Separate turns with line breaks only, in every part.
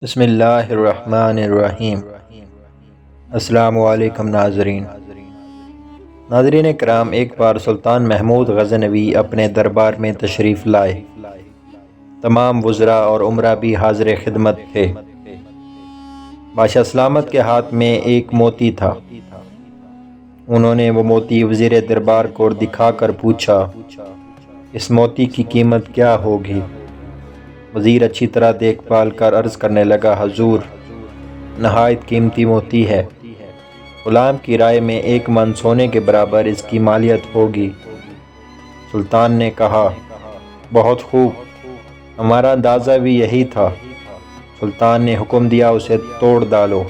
بسم اللہ الرحمن الرحیم۔ السلام علیکم ناظرین کرام، ایک بار سلطان محمود غزنوی اپنے دربار میں تشریف لائے۔ تمام وزراء اور امراء بھی حاضر خدمت تھے۔ بادشاہ سلامت کے ہاتھ میں ایک موتی تھا۔ انہوں نے وہ موتی وزیر دربار کو دکھا کر پوچھا، اس موتی کی قیمت کیا ہوگی؟ وزیر اچھی طرح دیکھ بھال کر عرض کرنے لگا، حضور، نہایت قیمتی موتی ہے۔ غلام کی رائے میں 1 من سونے کے برابر اس کی مالیت ہوگی۔ سلطان نے کہا، بہت خوب، ہمارا اندازہ بھی یہی تھا۔ سلطان نے حکم دیا، اسے توڑ ڈالو۔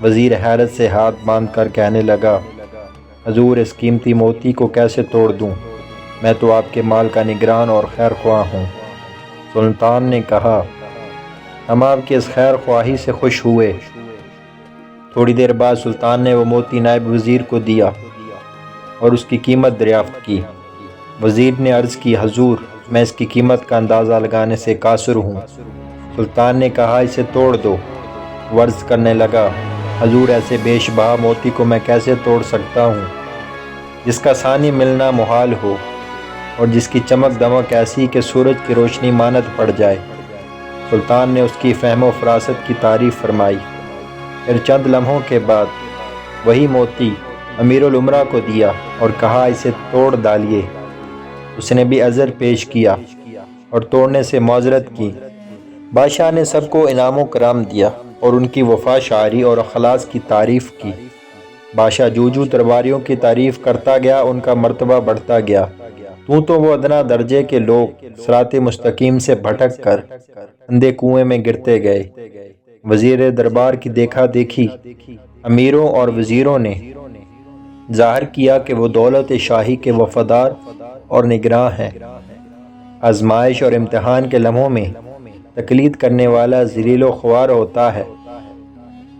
وزیر حیرت سے ہاتھ باندھ کر کہنے لگا، حضور، اس قیمتی موتی کو کیسے توڑ دوں؟ میں تو آپ کے مال کا نگران اور خیر خواہ ہوں۔ سلطان نے کہا، ہم آپ کی اس خیر خواہی سے خوش ہوئے۔ تھوڑی دیر بعد سلطان نے وہ موتی نائب وزیر کو دیا اور اس کی قیمت دریافت کی۔ وزیر نے عرض کی، حضور، میں اس کی قیمت کا اندازہ لگانے سے قاصر ہوں۔ سلطان نے کہا، اسے توڑ دو۔ وہ عرض کرنے لگا، حضور، ایسے بیش بہا موتی کو میں کیسے توڑ سکتا ہوں، جس کا ثانی ملنا محال ہو اور جس کی چمک دمک ایسی کہ سورج کی روشنی مانند پڑ جائے۔ سلطان نے اس کی فہم و فراست کی تعریف فرمائی۔ پھر چند لمحوں کے بعد وہی موتی امیر الامراء کو دیا اور کہا، اسے توڑ ڈالیے۔ اس نے بھی عذر پیش کیا اور توڑنے سے معذرت کی۔ بادشاہ نے سب کو انعام و کرام دیا اور ان کی وفا شعری اور اخلاص کی تعریف کی۔ بادشاہ جو درباریوں کی تعریف کرتا گیا، ان کا مرتبہ بڑھتا گیا۔ تو وہ ادنا درجے کے لوگ صراط مستقیم سے بھٹک کر اندھے کنویں میں گرتے گئے۔ وزیر دربار کی دیکھا دیکھی امیروں اور وزیروں نے ظاہر کیا کہ وہ دولت شاہی کے وفادار اور نگراں ہیں۔ آزمائش اور امتحان کے لمحوں میں تقلید کرنے والا ذلیل و خوار ہوتا ہے۔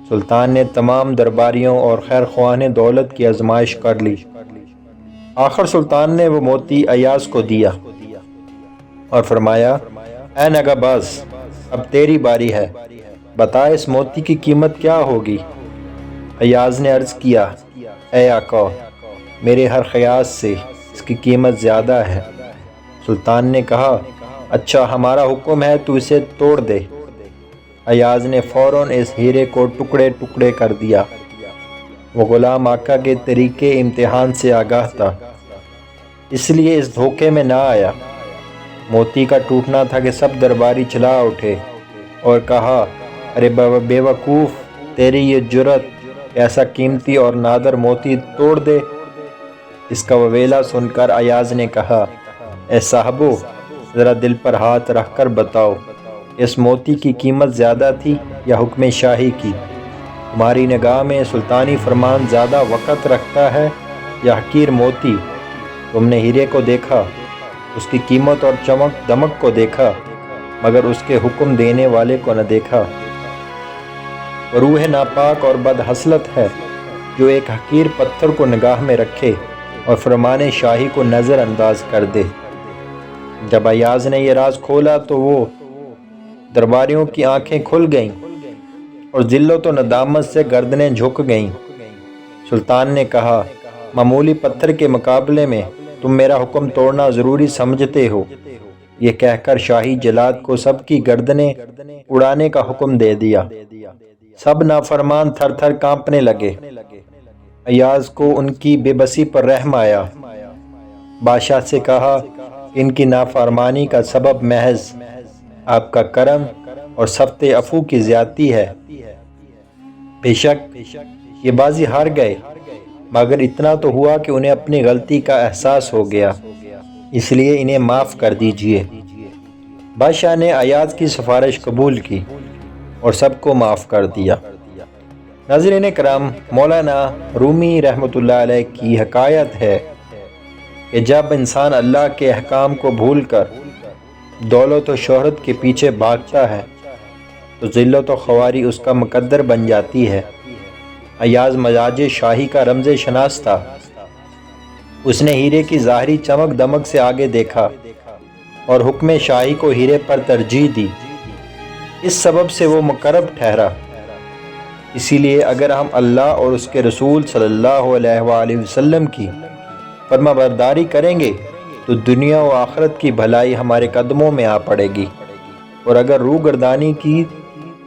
سلطان نے تمام درباریوں اور خیر خواہان دولت کی آزمائش کر لی۔ آخر سلطان نے وہ موتی ایاز کو دیا اور فرمایا، اے نگہ باز، اب تیری باری ہے، بتا اس موتی کی قیمت کیا ہوگی؟ ایاز نے عرض کیا، اے آقا، میرے ہر خیاس سے اس کی قیمت زیادہ ہے۔ سلطان نے کہا، اچھا، ہمارا حکم ہے، تو اسے توڑ دے۔ ایاز نے فوراً اس ہیرے کو ٹکڑے ٹکڑے کر دیا۔ وہ غلام آقا کے طریقے امتحان سے آگاہ تھا، اس لیے اس دھوکے میں نہ آیا۔ موتی کا ٹوٹنا تھا کہ سب درباری چلا اٹھے اور کہا، ارے بے وقوف، تیری یہ جرت کہ ایسا قیمتی اور نادر موتی توڑ دے۔ اس کا وویلا سن کر ایاز نے کہا، اے صاحبو، ذرا دل پر ہاتھ رکھ کر بتاؤ، اس موتی کی قیمت زیادہ تھی یا حکم شاہی کی؟ تمہاری نگاہ میں سلطانی فرمان زیادہ وقت رکھتا ہے یا حقیر موتی؟ تم نے ہیرے کو دیکھا، اس کی قیمت اور چمک دمک کو دیکھا، مگر اس کے حکم دینے والے کو نہ دیکھا۔ روح ناپاک اور بد حسلت ہے جو ایک حقیر پتھر کو نگاہ میں رکھے اور فرمان شاہی کو نظر انداز کر دے۔ جب ایاز نے یہ راز کھولا تو وہ درباریوں کی آنکھیں کھل گئیں اور ذلت و ندامت سے گردنیں جھک گئیں۔ سلطان نے کہا، معمولی پتھر کے مقابلے میں تم میرا حکم توڑنا ضروری سمجھتے ہو؟ یہ کہہ کر شاہی جلاد کو سب کی گردنیں اڑانے کا حکم دے دیا۔ سب نافرمان تھر تھر کانپنے لگے۔ ایاز کو ان کی بے بسی پر رحم آیا۔ بادشاہ سے کہا، ان کی نافرمانی کا سبب محض آپ کا کرم اور سخت عفو کی زیادتی ہے۔ بے شک یہ بازی ہار گئے، مگر اتنا تو ہوا کہ انہیں اپنی غلطی کا احساس ہو گیا، اس لیے انہیں معاف کر دیجئے۔ بادشاہ نے ایاز کی سفارش قبول کی اور سب کو معاف کر دیا۔ ناظرین کرام، مولانا رومی رحمۃ اللہ علیہ کی حکایت ہے کہ جب انسان اللہ کے احکام کو بھول کر دولت و شہرت کے پیچھے بھاگتا ہے تو ذلت و خواری اس کا مقدر بن جاتی ہے۔ ایاز مزاج شاہی کا رمز شناس تھا۔ اس نے ہیرے کی ظاہری چمک دمک سے آگے دیکھا اور حکم شاہی کو ہیرے پر ترجیح دی۔ اس سبب سے وہ مقرب ٹھہرا۔ اسی لیے اگر ہم اللہ اور اس کے رسول صلی اللہ علیہ وآلہ وسلم کی فرما برداری کریں گے تو دنیا و آخرت کی بھلائی ہمارے قدموں میں آ پڑے گی، اور اگر روگردانی کی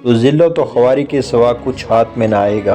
تو ذلت و خواری کے سوا کچھ ہاتھ میں نہ آئے گا۔